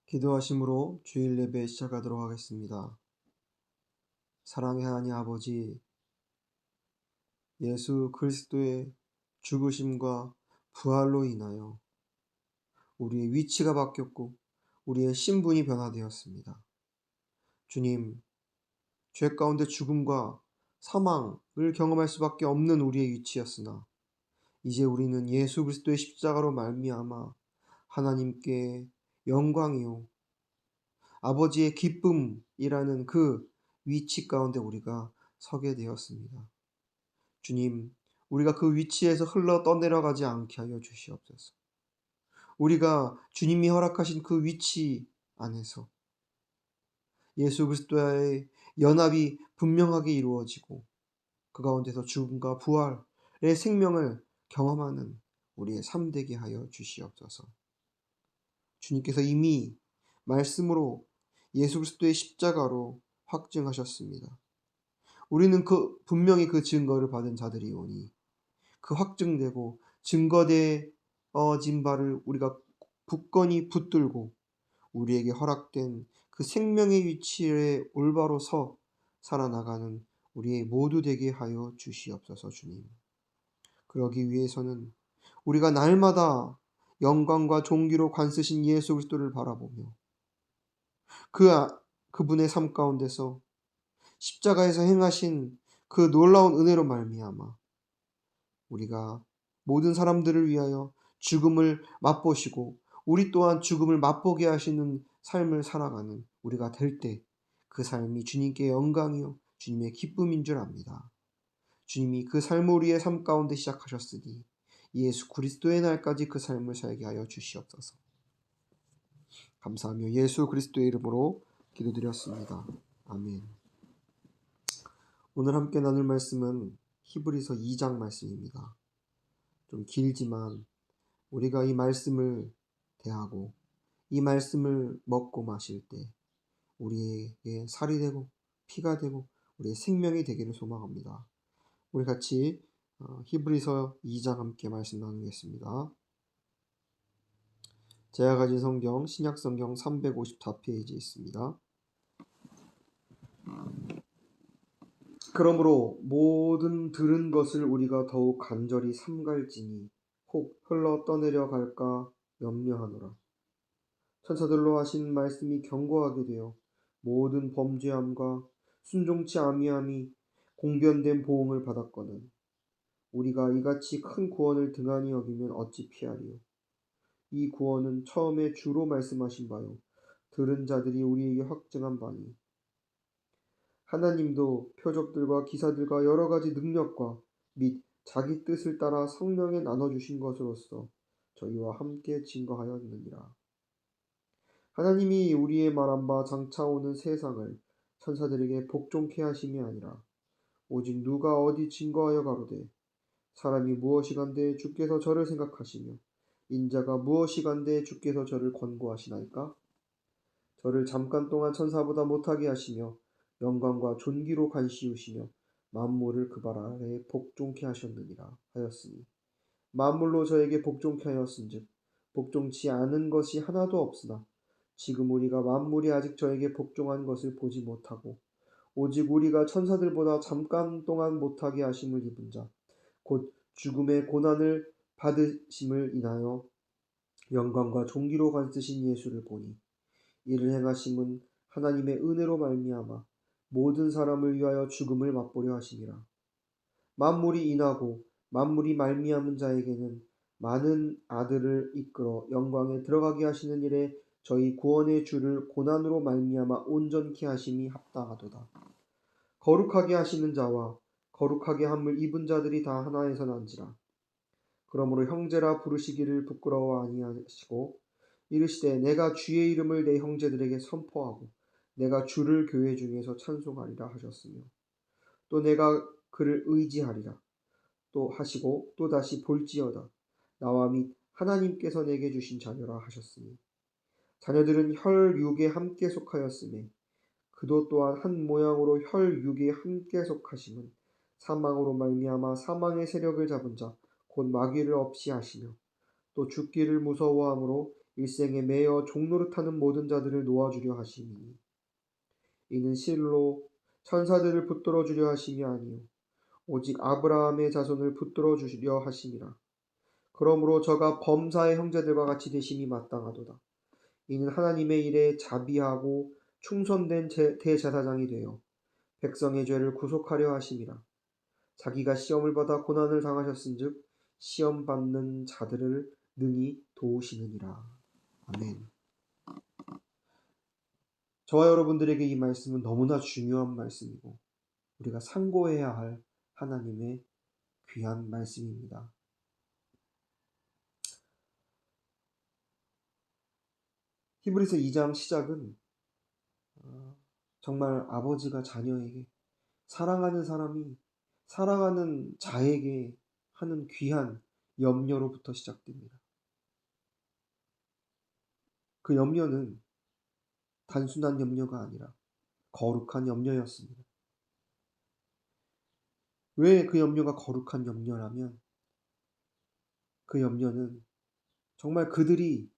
기도하심으로 주일 예배 시작하도록 하겠습니다. 사랑의 하나님 아버지, 예수 그리스도의 죽으심과 부활로 인하여 우리의 위치가 바뀌었고 우리의 신분이 변화되었습니다. 주님, 죄 가운데 죽음과 사망을 경험할 수밖에 없는 우리의 위치였으나 이제 우리는 예수 그리스도의 십자가로 말미암아 하나님께 영광이요 아버지의 기쁨이라는 그 위치 가운데 우리가 서게 되었습니다. 주님, 우리가 그 위치에서 흘러 떠내려가지 않게 하여 주시옵소서. 우리가 주님이 허락하신 그 위치 안에서 예수 그리스도와의 연합이 분명하게 이루어지고 그 가운데서 죽음과 부활의 생명을 경험하는 우리의 삶 되게 하여 주시옵소서. 주님께서 이미 말씀으로 예수 그리스도의 십자가로 확증하셨습니다. 우리는 분명히 그 증거를 받은 자들이오니 그 확증되고 증거되어진 바를 우리가 굳건히 붙들고 우리에게 허락된 그 생명의 위치에 올바로 서 살아나가는 우리의 모두 되게 하여 주시옵소서. 주님, 그러기 위해서는 우리가 날마다 영광과 존귀로 관쓰신 예수 그리스도를 바라보며 그분의 삶 가운데서 십자가에서 행하신 그 놀라운 은혜로 말미암아 우리가 모든 사람들을 위하여 죽음을 맛보시고 우리 또한 죽음을 맛보게 하시는 삶을 살아가는 우리가 될 때 그 삶이 주님께 영광이요 주님의 기쁨인 줄 압니다. 주님이 그 삶을 우리의 삶 가운데 시작하셨으니 예수 그리스도의 날까지 그 삶을 살게 하여 주시옵소서. 감사하며 예수 그리스도의 이름으로 기도드렸습니다. 아멘. 오늘 함께 나눌 말씀은 히브리서 2장 말씀입니다. 좀 길지만 우리가 이 말씀을 대하고 이 말씀을 먹고 마실 때 우리에게 살이 되고 피가 되고 우리의 생명이 되기를 소망합니다. 우리 같이 히브리서 2장 함께 말씀 나누겠습니다. 제가 가진 성경 신약성경 354페이지에 있습니다. 그러므로 모든 들은 것을 우리가 더욱 간절히 삼갈지니 혹 흘러 떠내려 갈까 염려하노라. 천사들로 하신 말씀이 경고하게 되어 모든 범죄함과 순종치 아니함이 공변된 보응을 받았거늘 우리가 이같이 큰 구원을 등한히 여기면 어찌 피하리요. 이 구원은 처음에 주로 말씀하신 바요 들은 자들이 우리에게 확증한 바니 하나님도 표적들과 기사들과 여러 가지 능력과 및 자기 뜻을 따라 성령에 나눠주신 것으로서 저희와 함께 증거하였느니라. 하나님이 우리의 말한 바 장차 오는 세상을 천사들에게 복종케 하심이 아니라 오직 누가 어디 증거하여 가로되 사람이 무엇이간데 주께서 저를 생각하시며 인자가 무엇이간데 주께서 저를 권고하시나이까? 저를 잠깐 동안 천사보다 못하게 하시며 영광과 존귀로 간시우시며 만물을 그 발 아래에 복종케 하셨느니라 하였으니 만물로 저에게 복종케 하였은즉 복종치 않은 것이 하나도 없으나 지금 우리가 만물이 아직 저에게 복종한 것을 보지 못하고 오직 우리가 천사들보다 잠깐 동안 못하게 하심을 입은 자 곧 죽음의 고난을 받으심을 인하여 영광과 존귀로 관쓰신 예수를 보니 이를 행하심은 하나님의 은혜로 말미암아 모든 사람을 위하여 죽음을 맛보려 하심이라. 만물이 인하고 만물이 말미암은 자에게는 많은 아들을 이끌어 영광에 들어가게 하시는 일에 저희 구원의 주를 고난으로 말미암아 온전케 하심이 합당하도다. 거룩하게 하시는 자와 거룩하게 함을 입은 자들이 다 하나에서 난지라. 그러므로 형제라 부르시기를 부끄러워 아니하시고 이르시되 내가 주의 이름을 내 형제들에게 선포하고 내가 주를 교회 중에서 찬송하리라 하셨으며 또 내가 그를 의지하리라 또 하시고 또 다시 볼지어다 나와 및 하나님께서 내게 주신 자녀라 하셨으니 자녀들은 혈육에 함께 속하였으며 그도 또한 한 모양으로 혈육에 함께 속하심은 사망으로 말미암아 사망의 세력을 잡은 자 곧 마귀를 없이 하시며 또 죽기를 무서워함으로 일생에 매여 종노릇하는 모든 자들을 놓아주려 하심이니 이는 실로 천사들을 붙들어 주려 하심이 아니요 오직 아브라함의 자손을 붙들어 주려 하심이라. 그러므로 저가 범사의 형제들과 같이 되심이 마땅하도다. 이는 하나님의 일에 자비하고 충성된 대제사장이 되어 백성의 죄를 구속하려 하심이라. 자기가 시험을 받아 고난을 당하셨은즉 시험 받는 자들을 능히 도우시느니라. 아멘. 저와 여러분들에게 이 말씀은 너무나 중요한 말씀이고 우리가 상고해야 할 하나님의 귀한 말씀입니다. 히브리서 2장 시작은 정말 아버지가 자녀에게, 사랑하는 사람이 사랑하는 자에게 하는 귀한 염려로부터 시작됩니다. 그 염려는 단순한 염려가 아니라 거룩한 염려였습니다. 왜 그 염려가 거룩한 염려라면 그 염려는 정말 그들이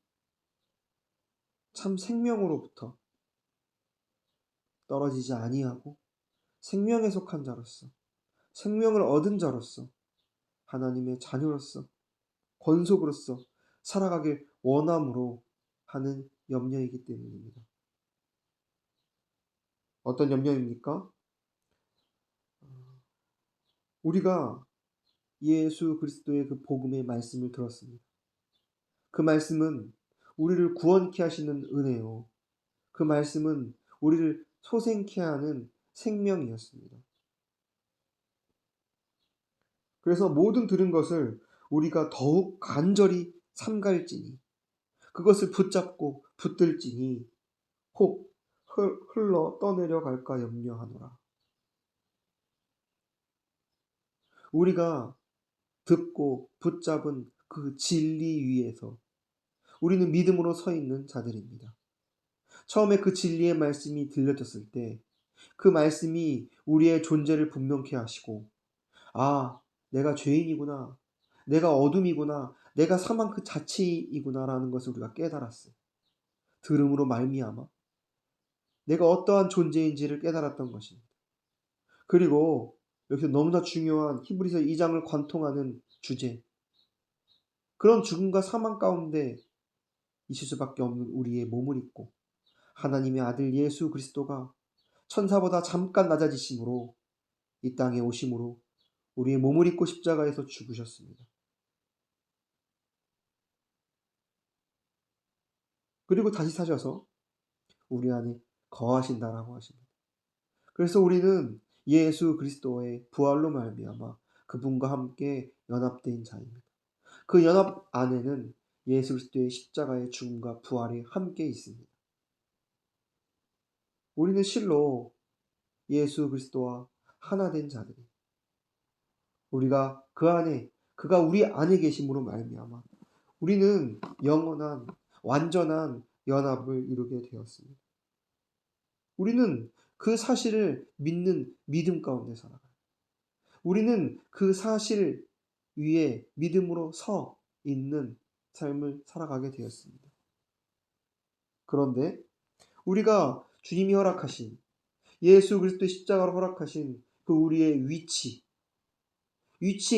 참 생명으로부터 떨어지지 아니하고 생명에 속한 자로서, 생명을 얻은 자로서, 하나님의 자녀로서, 권속으로서 살아가길 원함으로 하는 염려이기 때문입니다. 어떤 염려입니까? 우리가 예수 그리스도의 그 복음의 말씀을 들었습니다. 그 말씀은 우리를 구원케 하시는 은혜요. 그 말씀은 우리를 소생케 하는 생명이었습니다. 그래서 모든 들은 것을 우리가 더욱 간절히 삼갈지니 그것을 붙잡고 붙들지니 혹 흘러 떠내려 갈까 염려하노라. 우리가 듣고 붙잡은 그 진리 위에서 우리는 믿음으로 서 있는 자들입니다. 처음에 그 진리의 말씀이 들려졌을 때 그 말씀이 우리의 존재를 분명케 하시고 아, 내가 죄인이구나. 내가 어둠이구나. 내가 사망 그 자체이구나라는 것을 우리가 깨달았어요. 들음으로 말미암아 내가 어떠한 존재인지를 깨달았던 것입니다. 그리고 여기서 너무나 중요한 히브리서 2장을 관통하는 주제, 그런 죽음과 사망 가운데 있을 수밖에 없는 우리의 몸을 입고 하나님의 아들 예수 그리스도가 천사보다 잠깐 낮아지심으로 이 땅에 오심으로 우리의 몸을 입고 십자가에서 죽으셨습니다. 그리고 다시 사셔서 우리 안에 거하신다라고 하십니다. 그래서 우리는 예수 그리스도의 부활로 말미암아 그분과 함께 연합된 자입니다. 그 연합 안에는 예수 그리스도의 십자가의 죽음과 부활이 함께 있습니다. 우리는 실로 예수 그리스도와 하나 된 자들이 우리가 그 안에 그가 우리 안에 계심으로 말미암아 우리는 영원한 완전한 연합을 이루게 되었습니다. 우리는 그 사실을 믿는 믿음 가운데 살아가요. 우리는 그 사실 위에 믿음으로 서 있는 삶을 살아가게 되었습니다. 그런데 우리가 주님이 허락하신 예수 그리스도의 십자가로 허락하신 그 우리의 위치에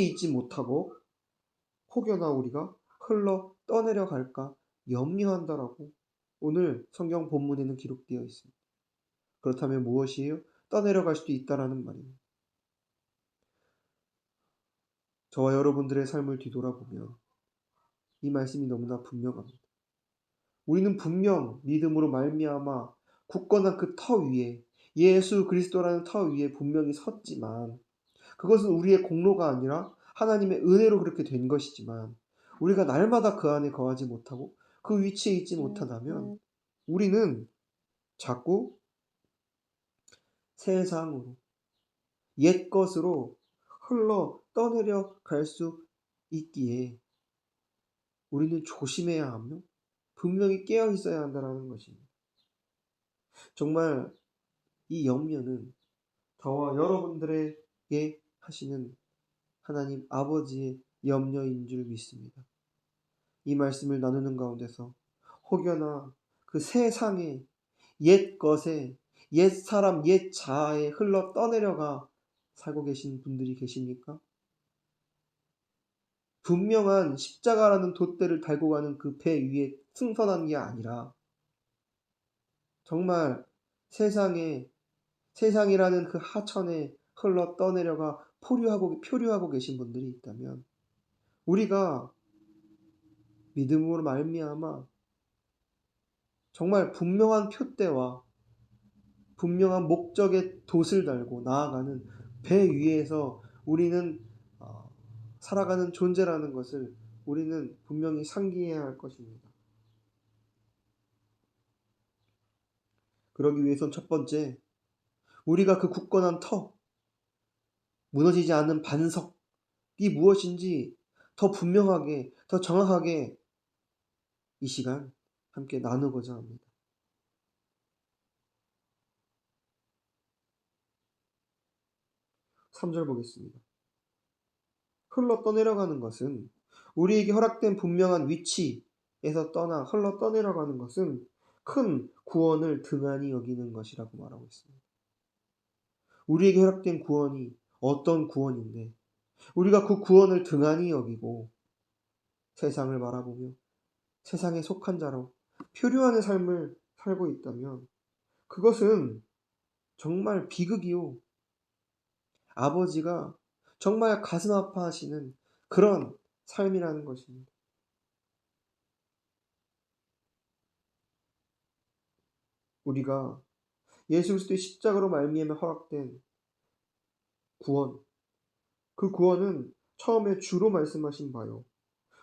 있지 못하고 혹여나 우리가 흘러 떠내려 갈까 염려한다라고 오늘 성경 본문에는 기록되어 있습니다. 그렇다면 무엇이에요? 떠내려 갈 수도 있다라는 말입니다. 저와 여러분들의 삶을 뒤돌아보면 이 말씀이 너무나 분명합니다. 우리는 분명 믿음으로 말미암아 굳건한 그 터 위에 예수 그리스도라는 터 위에 분명히 섰지만 그것은 우리의 공로가 아니라 하나님의 은혜로 그렇게 된 것이지만 우리가 날마다 그 안에 거하지 못하고 그 위치에 있지 못하다면 우리는 자꾸 세상으로 옛것으로 흘러 떠내려 갈 수 있기에 우리는 조심해야 하며 분명히 깨어 있어야 한다는 것입니다. 정말 이 염려는 저와 여러분들에게 하시는 하나님 아버지의 염려인 줄 믿습니다. 이 말씀을 나누는 가운데서 혹여나 그 세상에 옛 것에 옛 사람 옛 자아에 흘러 떠내려가 살고 계신 분들이 계십니까? 분명한 십자가라는 돛대를 달고 가는 그 배 위에 승선한 게 아니라 정말 세상에 세상이라는 그 하천에 흘러 떠내려가 표류하고 계신 분들이 있다면 우리가 믿음으로 말미암아 정말 분명한 표대와 분명한 목적의 돛을 달고 나아가는 배 위에서 우리는 살아가는 존재라는 것을 우리는 분명히 상기해야 할 것입니다. 그러기 위해선 첫 번째, 우리가 그 굳건한 터, 무너지지 않는 반석이 무엇인지 더 분명하게, 더 정확하게 이 시간 함께 나누고자 합니다. 3절 보겠습니다. 흘러 떠내려가는 것은 우리에게 허락된 분명한 위치에서 떠나 흘러 떠내려가는 것은 큰 구원을 등한히 여기는 것이라고 말하고 있습니다. 우리에게 허락된 구원이 어떤 구원인데 우리가 그 구원을 등한히 여기고 세상을 바라보며 세상에 속한 자로 표류하는 삶을 살고 있다면 그것은 정말 비극이요. 아버지가 정말 가슴 아파하시는 그런 삶이라는 것입니다. 우리가 예수 그리스도의 십자가로 말미암아 허락된 구원, 그 구원은 처음에 주로 말씀하신 바요.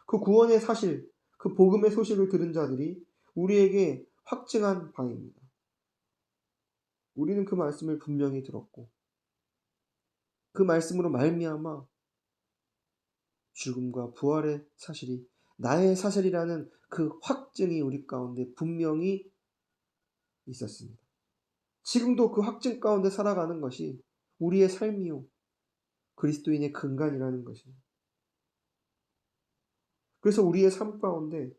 그 구원의 사실, 그 복음의 소식을 들은 자들이 우리에게 확증한 바입니다. 우리는 그 말씀을 분명히 들었고 그 말씀으로 말미암아 죽음과 부활의 사실이 나의 사실이라는 그 확증이 우리 가운데 분명히 있었습니다. 지금도 그 확증 가운데 살아가는 것이 우리의 삶이요 그리스도인의 근간이라는 것입니다. 그래서 우리의 삶 가운데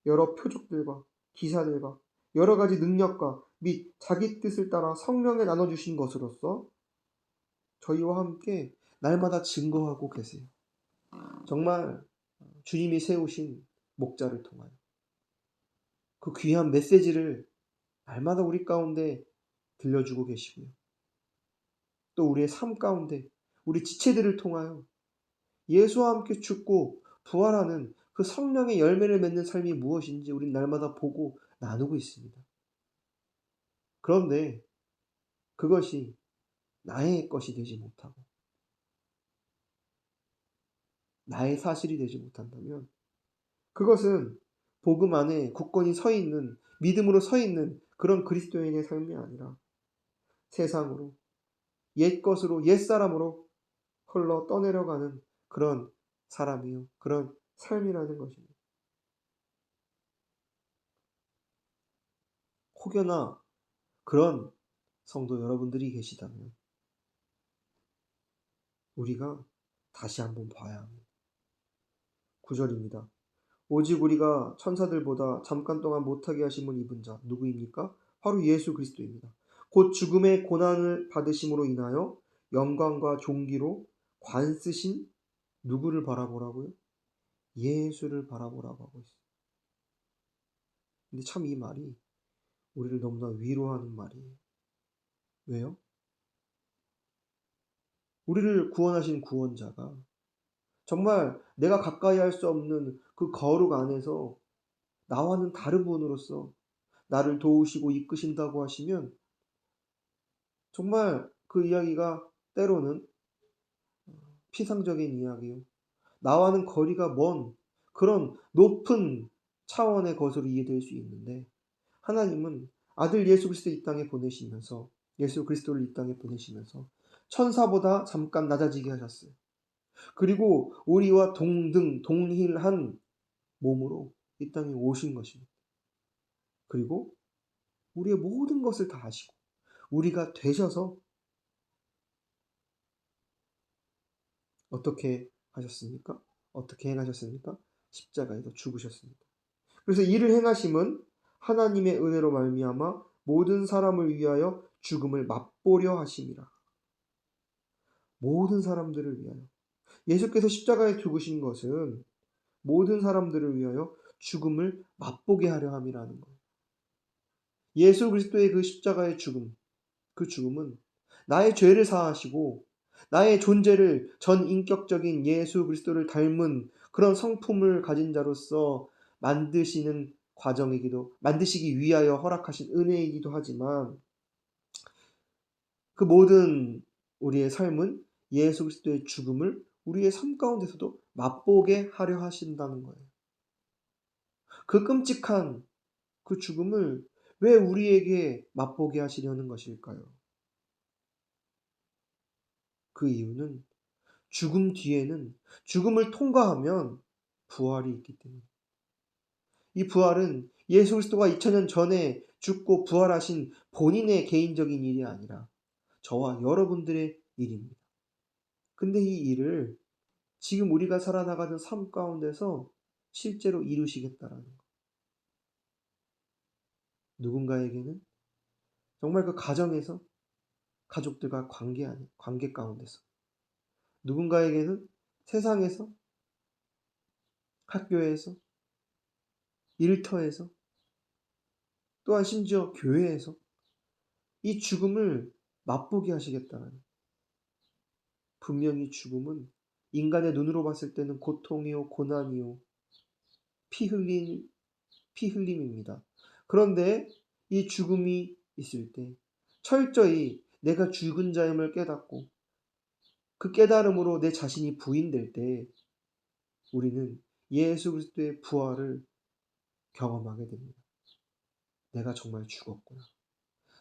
여러 표적들과 기사들과 여러 가지 능력과 및 자기 뜻을 따라 성령에 나눠주신 것으로서 저희와 함께 날마다 증거하고 계세요. 정말 주님이 세우신 목자를 통하여 그 귀한 메시지를 날마다 우리 가운데 들려주고 계시고요. 또 우리의 삶 가운데 우리 지체들을 통하여 예수와 함께 죽고 부활하는 그 성령의 열매를 맺는 삶이 무엇인지 우린 날마다 보고 나누고 있습니다. 그런데 그것이 나의 것이 되지 못하고 나의 사실이 되지 못한다면 그것은 복음 안에 굳건히 서 있는 믿음으로 서 있는 그런 그리스도인의 삶이 아니라 세상으로 옛것으로 옛사람으로 흘러 떠내려가는 그런 사람이요 그런 삶이라는 것입니다. 혹여나 그런 성도 여러분들이 계시다면 우리가 다시 한번 봐야 합니다. 9절입니다. 오직 우리가 천사들보다 잠깐 동안 못하게 하심을 입은 자 누구입니까? 바로 예수 그리스도입니다. 곧 죽음의 고난을 받으심으로 인하여 영광과 존귀로 관쓰신 누구를 바라보라고요? 예수를 바라보라고 하고 있어요. 근데 참 이 말이 우리를 너무나 위로하는 말이에요. 왜요? 우리를 구원하신 구원자가 정말 내가 가까이 할 수 없는 그 거룩 안에서 나와는 다른 분으로서 나를 도우시고 이끄신다고 하시면 정말 그 이야기가 때로는 피상적인 이야기요. 나와는 거리가 먼 그런 높은 차원의 것으로 이해될 수 있는데 하나님은 아들 예수 그리스도를 이 땅에 보내시면서 예수 그리스도를 이 땅에 보내시면서 천사보다 잠깐 낮아지게 하셨어요. 그리고 우리와 동일한 몸으로 이 땅에 오신 것입니다. 그리고 우리의 모든 것을 다 하시고 우리가 되셔서 어떻게 하셨습니까? 어떻게 행하셨습니까? 십자가에서 죽으셨습니다. 그래서 이를 행하심은 하나님의 은혜로 말미암아 모든 사람을 위하여 죽음을 맛보려 하심이라. 모든 사람들을 위하여. 예수께서 십자가에 죽으신 것은 모든 사람들을 위하여 죽음을 맛보게 하려 함이라는 거예요. 예수 그리스도의 그 십자가의 죽음, 그 죽음은 나의 죄를 사하시고 나의 존재를 전 인격적인 예수 그리스도를 닮은 그런 성품을 가진 자로서 만드시기 위하여 허락하신 은혜이기도 하지만, 그 모든 우리의 삶은 예수 그리스도의 죽음을 우리의 삶 가운데서도 맛보게 하려 하신다는 거예요. 그 끔찍한 그 죽음을 왜 우리에게 맛보게 하시려는 것일까요? 그 이유는 죽음 뒤에는, 죽음을 통과하면 부활이 있기 때문에. 이 부활은 예수 그리스도가 2000년 전에 죽고 부활하신 본인의 개인적인 일이 아니라 저와 여러분들의 일입니다. 근데 이 일을 지금 우리가 살아나가는 삶 가운데서 실제로 이루시겠다라는 것. 누군가에게는 정말 그 가정에서, 가족들과 관계 가운데서, 누군가에게는 세상에서, 학교에서, 일터에서, 또한 심지어 교회에서 이 죽음을 맛보게 하시겠다는. 분명히 죽음은 인간의 눈으로 봤을 때는 고통이요, 고난이요, 피흘림입니다. 그런데 이 죽음이 있을 때 철저히 내가 죽은 자임을 깨닫고 그 깨달음으로 내 자신이 부인될 때 우리는 예수 그리스도의 부활을 경험하게 됩니다. 내가 정말 죽었구나.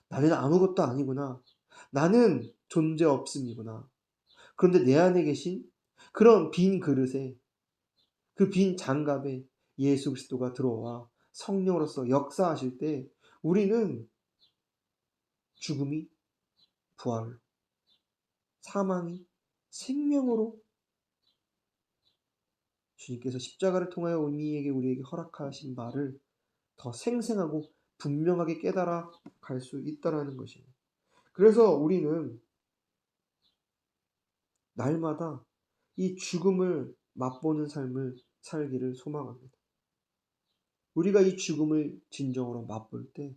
나는 아무것도 아니구나. 나는 존재 없음이구나. 그런데 내 안에 계신 그런 빈 그릇에, 그 빈 장갑에 예수 그리스도가 들어와 성령으로서 역사하실 때 우리는 죽음이 부활, 사망이 생명으로, 주님께서 십자가를 통하여 우리에게 허락하신 바를 더 생생하고 분명하게 깨달아 갈 수 있다라는 것입니다. 그래서 우리는 날마다 이 죽음을 맛보는 삶을 살기를 소망합니다. 우리가 이 죽음을 진정으로 맛볼 때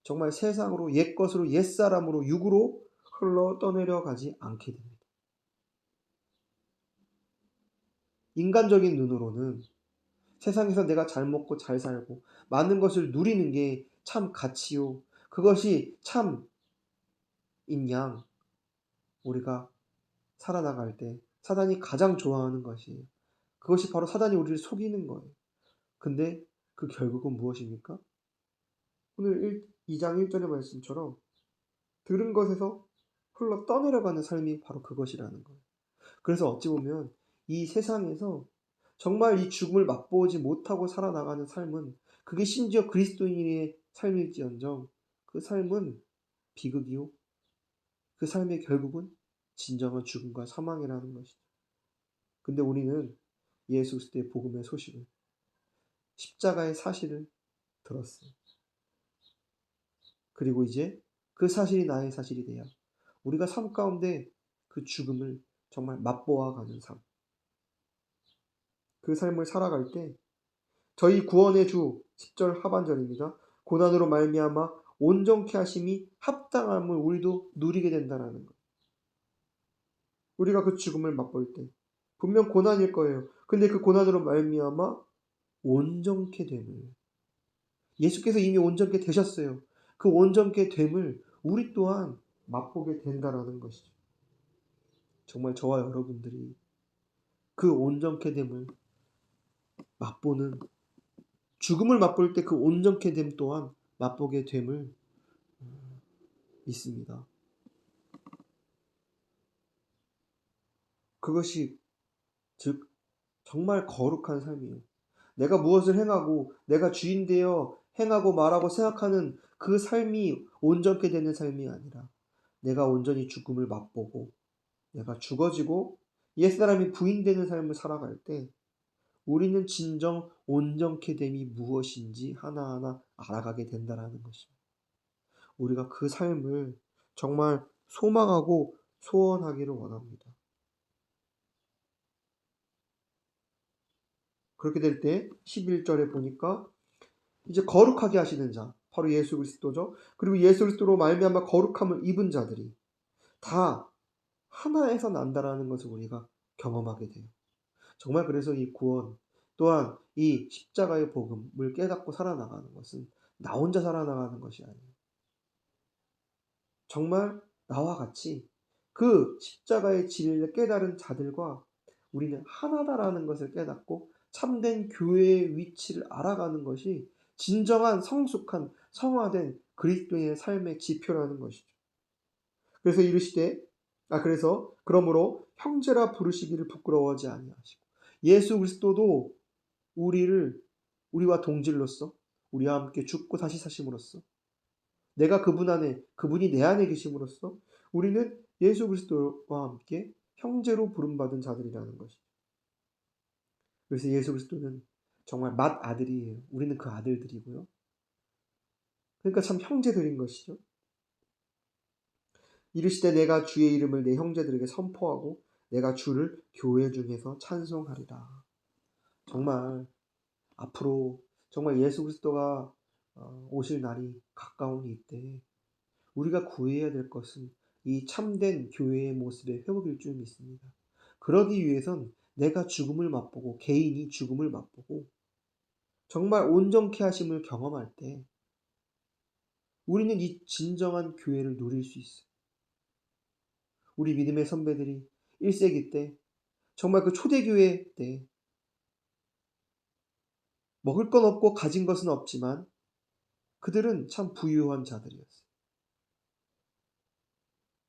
정말 세상으로, 옛것으로, 옛사람으로, 육으로 흘러 떠내려 가지 않게 됩니다. 인간적인 눈으로는 세상에서 내가 잘 먹고 잘 살고 많은 것을 누리는 게 참 가치요, 그것이 참인 양 우리가 살아나갈 때 사단이 가장 좋아하는 것이에요. 그것이 바로 사단이 우리를 속이는 거예요. 근데 그 결국은 무엇입니까? 오늘 2장 1절의 말씀처럼 들은 것에서 흘러 떠내려가는 삶이 바로 그것이라는 거예요. 그래서 어찌 보면 이 세상에서 정말 이 죽음을 맛보지 못하고 살아나가는 삶은, 그게 심지어 그리스도인의 삶일지언정 그 삶은 비극이요, 그 삶의 결국은 진정한 죽음과 사망이라는 것이죠. 근데 우리는 예수 그리스도의 복음의 소식을, 십자가의 사실을 들었어요. 그리고 이제 그 사실이 나의 사실이 돼야 우리가 삶 가운데 그 죽음을 정말 맛보아 가는 삶, 그 삶을 살아갈 때 저희 구원의 주 10절 하반절입니다. 고난으로 말미암아 온전케 하심이 합당함을 우리도 누리게 된다는 것. 우리가 그 죽음을 맛볼 때 분명 고난일 거예요. 근데 그 고난으로 말미암아 온전케 됨을, 예수께서 이미 온전케 되셨어요. 그 온전케 됨을 우리 또한 맛보게 된다라는 것이죠. 정말 저와 여러분들이 그 온전케 됨을 맛보는, 죽음을 맛볼 때 그 온전케 됨 또한 맛보게 됨을 믿습니다. 그것이 즉 정말 거룩한 삶이에요. 내가 무엇을 행하고 내가 주인 되어 행하고 말하고 생각하는 그 삶이 온전케 되는 삶이 아니라, 내가 온전히 죽음을 맛보고 내가 죽어지고 옛사람이 부인되는 삶을 살아갈 때 우리는 진정 온전케 됨이 무엇인지 하나하나 알아가게 된다라는 것입니다. 우리가 그 삶을 정말 소망하고 소원하기를 원합니다. 그렇게 될 때 11절에 보니까 이제 거룩하게 하시는 자, 바로 예수 그리스도죠. 그리고 예수 그리스도로 말미암아 거룩함을 입은 자들이 다 하나에서 난다라는 것을 우리가 경험하게 돼요. 정말 그래서 이 구원 또한 이 십자가의 복음을 깨닫고 살아나가는 것은 나 혼자 살아나가는 것이 아니에요. 정말 나와 같이 그 십자가의 진리를 깨달은 자들과 우리는 하나다라는 것을 깨닫고 참된 교회의 위치를 알아가는 것이 진정한 성숙한 성화된 그리스도인의 삶의 지표라는 것이죠. 그래서 이르시되 그래서 그러므로 형제라 부르시기를 부끄러워하지 아니하시고 예수 그리스도도 우리와 동질로서 우리와 함께 죽고 다시 사심으로써 내가 그분 안에 그분이 내 안에 계심으로써 우리는 예수 그리스도와 함께 형제로 부름받은 자들이라는 것이죠. 그래서 예수 그리스도는 정말 맏아들이에요. 우리는 그 아들들이고요. 그러니까 참 형제들인 것이죠. 이르시되 내가 주의 이름을 내 형제들에게 선포하고 내가 주를 교회 중에서 찬송하리라. 정말 앞으로 정말 예수 그리스도가 오실 날이 가까운 이때 우리가 구해야 될 것은 이 참된 교회의 모습의 회복일 줄 믿습니다. 그러기 위해선 내가 죽음을 맛보고 개인이 죽음을 맛보고 정말 온전케 하심을 경험할 때 우리는 이 진정한 교회를 누릴 수 있어요. 우리 믿음의 선배들이 1세기 때 정말 그 초대교회 때 먹을 건 없고 가진 것은 없지만 그들은 참 부유한 자들이었어요.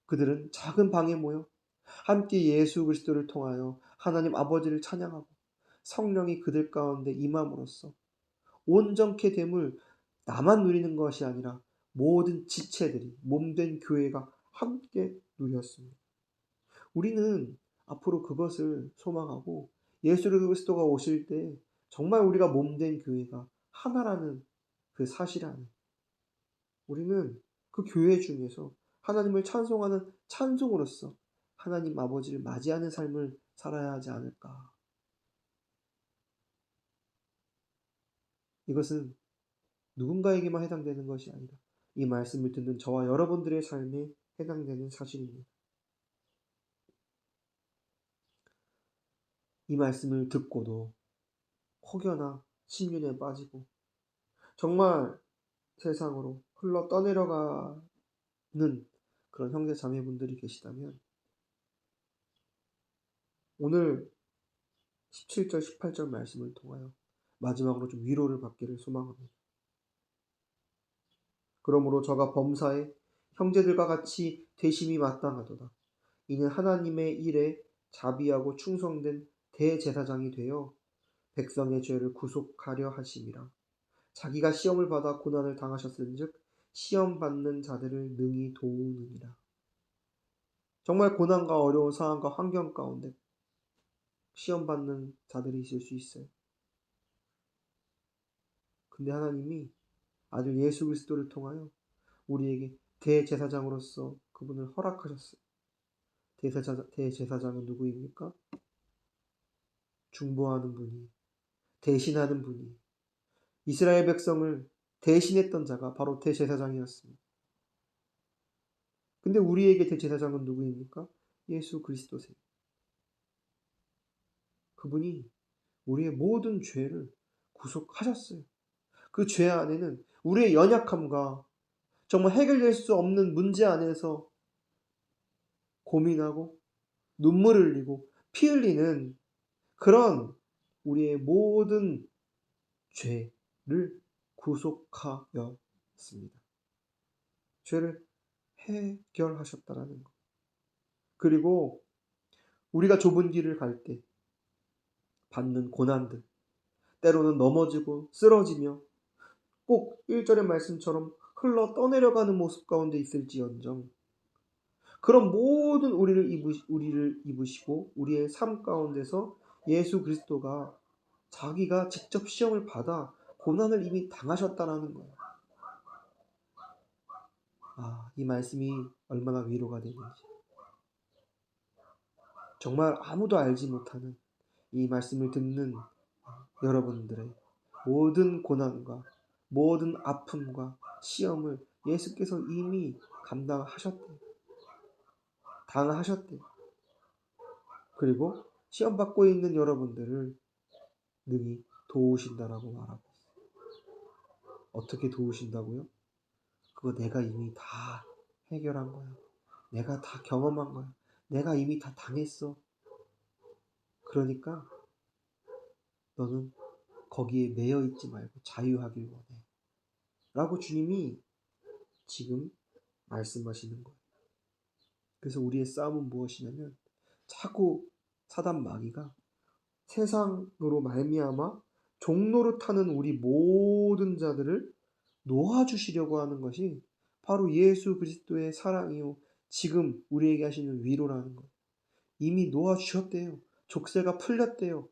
그들은 작은 방에 모여 함께 예수 그리스도를 통하여 하나님 아버지를 찬양하고 성령이 그들 가운데 임함으로써 온전케 됨을 나만 누리는 것이 아니라 모든 지체들이 몸된 교회가 함께 누렸습니다. 우리는 앞으로 그것을 소망하고 예수 그리스도가 오실 때 정말 우리가 몸된 교회가 하나라는 그 사실 안에 우리는 그 교회 중에서 하나님을 찬송하는 찬송으로서 하나님 아버지를 맞이하는 삶을 살아야 하지 않을까. 이것은 누군가에게만 해당되는 것이 아니라 이 말씀을 듣는 저와 여러분들의 삶에 해당되는 사실입니다. 이 말씀을 듣고도 혹여나 심륜에 빠지고 정말 세상으로 흘러 떠내려가는 그런 형제 자매분들이 계시다면 오늘 17절 18절 말씀을 통하여 마지막으로 좀 위로를 받기를 소망합니다. 그러므로 저가 범사에 형제들과 같이 되심이 마땅하도다. 이는 하나님의 일에 자비하고 충성된 대제사장이 되어 백성의 죄를 구속하려 하심이라. 자기가 시험을 받아 고난을 당하셨은즉 시험 받는 자들을 능히 도우느니라. 정말 고난과 어려운 상황과 환경 가운데 시험 받는 자들이 있을 수 있어요. 근데 하나님이 아들 예수 그리스도를 통하여 우리에게 대제사장으로서 그분을 허락하셨어요. 대제사장은 누구입니까? 중보하는 분이, 대신하는 분이, 이스라엘 백성을 대신했던 자가 바로 대제사장이었습니다. 근데 우리에게 대제사장은 누구입니까? 예수 그리스도세요. 그분이 우리의 모든 죄를 구속하셨어요. 그 죄 안에는 우리의 연약함과 정말 해결될 수 없는 문제 안에서 고민하고 눈물을 흘리고 피 흘리는 그런 우리의 모든 죄를 구속하였습니다. 죄를 해결하셨다라는 것. 그리고 우리가 좁은 길을 갈 때 받는 고난들, 때로는 넘어지고 쓰러지며 꼭 1절의 말씀처럼 흘러 떠내려가는 모습 가운데 있을지언정 그런 모든 우리를 입으시고 우리의 삶 가운데서 예수 그리스도가 자기가 직접 시험을 받아 고난을 이미 당하셨다라는 거예요. 이 말씀이 얼마나 위로가 되는지. 정말 아무도 알지 못하는 이 말씀을 듣는 여러분들의 모든 고난과 모든 아픔과 시험을 예수께서 이미 감당하셨대요. 당하셨대요. 그리고 시험 받고 있는 여러분들을 능히 도우신다라고 말하고 있어요. 어떻게 도우신다고요? 그거 내가 이미 다 해결한 거야. 내가 다 경험한 거야. 내가 이미 다 당했어. 그러니까 너는 거기에 매여 있지 말고 자유하길 원해. 라고 주님이 지금 말씀하시는 거예요. 그래서 우리의 싸움은 무엇이냐면 자꾸 사단 마귀가 세상으로 말미암아 종로를 타는 우리 모든 자들을 놓아주시려고 하는 것이 바로 예수 그리스도의 사랑이요 지금 우리에게 하시는 위로라는 거예요. 이미 놓아주셨대요. 족쇄가 풀렸대요.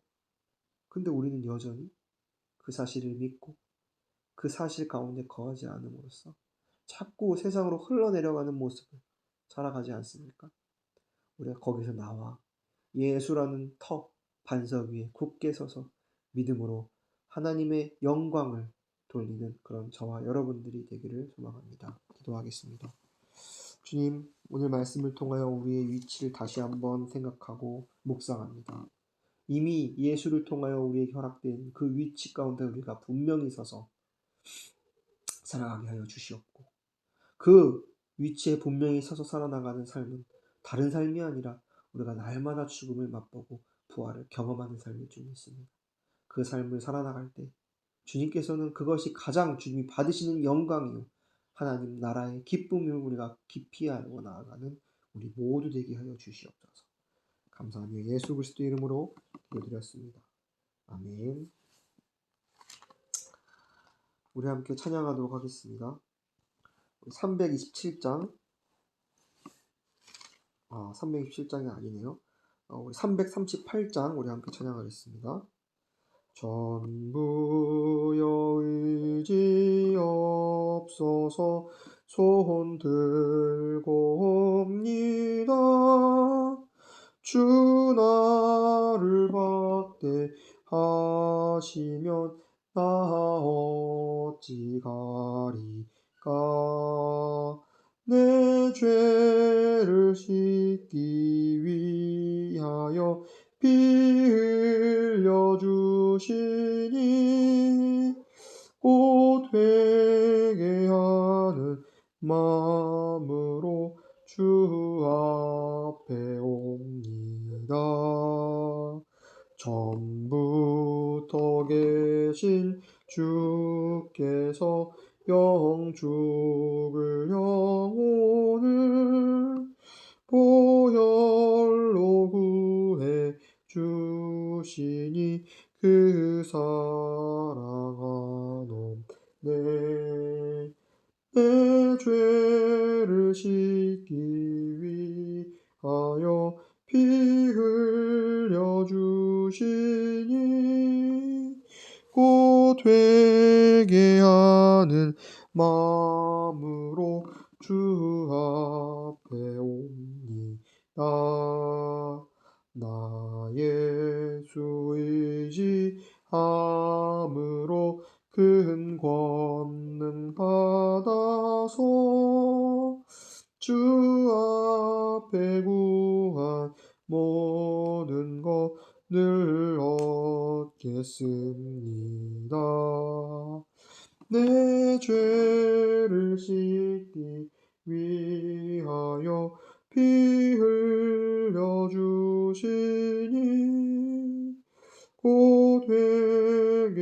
근데 우리는 여전히 그 사실을 믿고 그 사실 가운데 거하지 않음으로써 자꾸 세상으로 흘러내려가는 모습을 살아가지 않습니까? 우리가 거기서 나와 예수라는 터 반석 위에 굳게 서서 믿음으로 하나님의 영광을 돌리는 그런 저와 여러분들이 되기를 소망합니다. 기도하겠습니다. 주님, 오늘 말씀을 통하여 우리의 위치를 다시 한번 생각하고 묵상합니다. 이미 예수를 통하여 우리에게 허락된 그 위치 가운데 우리가 분명히 서서 살아가게 하여 주시옵고 그 위치에 분명히 서서 살아나가는 삶은 다른 삶이 아니라 우리가 날마다 죽음을 맛보고 부활을 경험하는 삶일 줄 믿습니다. 그 삶을 살아나갈 때 주님께서는 그것이 가장 주님이 받으시는 영광이요 하나님 나라의 기쁨을 우리가 깊이 알고 나아가는 우리 모두 되게 하여 주시옵소서. 감사하며 예수 그리스도 이름으로 기도드렸습니다. 아멘. 우리 함께 찬양하도록 하겠습니다. 327장 327장이 아니네요. 우리 338장 우리 함께 찬양하겠습니다. 전부여 의지없어서 손 들고 옵니다. 주 나를 박대하시면 나 어찌 가리까. 내 죄를 씻기 위하여 피 흘려 주시니 곧 회개하는 마음으로 주 앞에 옵니다. 전부터 계신 주께서 영죽을 영혼을 보혈로 구해 주시니 그 사랑하옵네. 내 죄를 씻기 위하여 피 흘려 주시니 곧 회개하는 마음으로 주 앞에 옵니다. 나 예수 의지함으로 큰 권능 받아서 주 앞에 구한 모든 것 늘 얻겠습니다. 내 죄를 씻기 위하여 피 흘려 주시니 곧 회개하는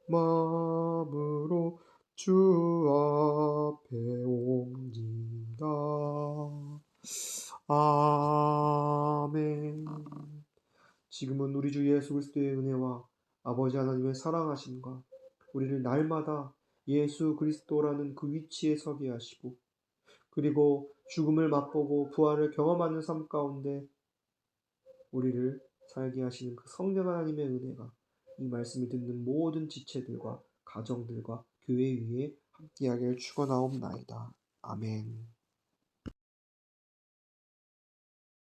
마음으로 주 앞에 옵니다. 아멘. 지금은 우리 주 예수 그리스도의 은혜와 아버지 하나님의 사랑하심과 우리를 날마다 예수 그리스도라는 그 위치에 서게 하시고 그리고 죽음을 맛보고 부활을 경험하는 삶 가운데 우리를 살게 하시는 그 성령 하나님의 은혜가 이 말씀을 듣는 모든 지체들과 가정들과 교회 위에 함께하기를 축원하옵나이다. 아멘.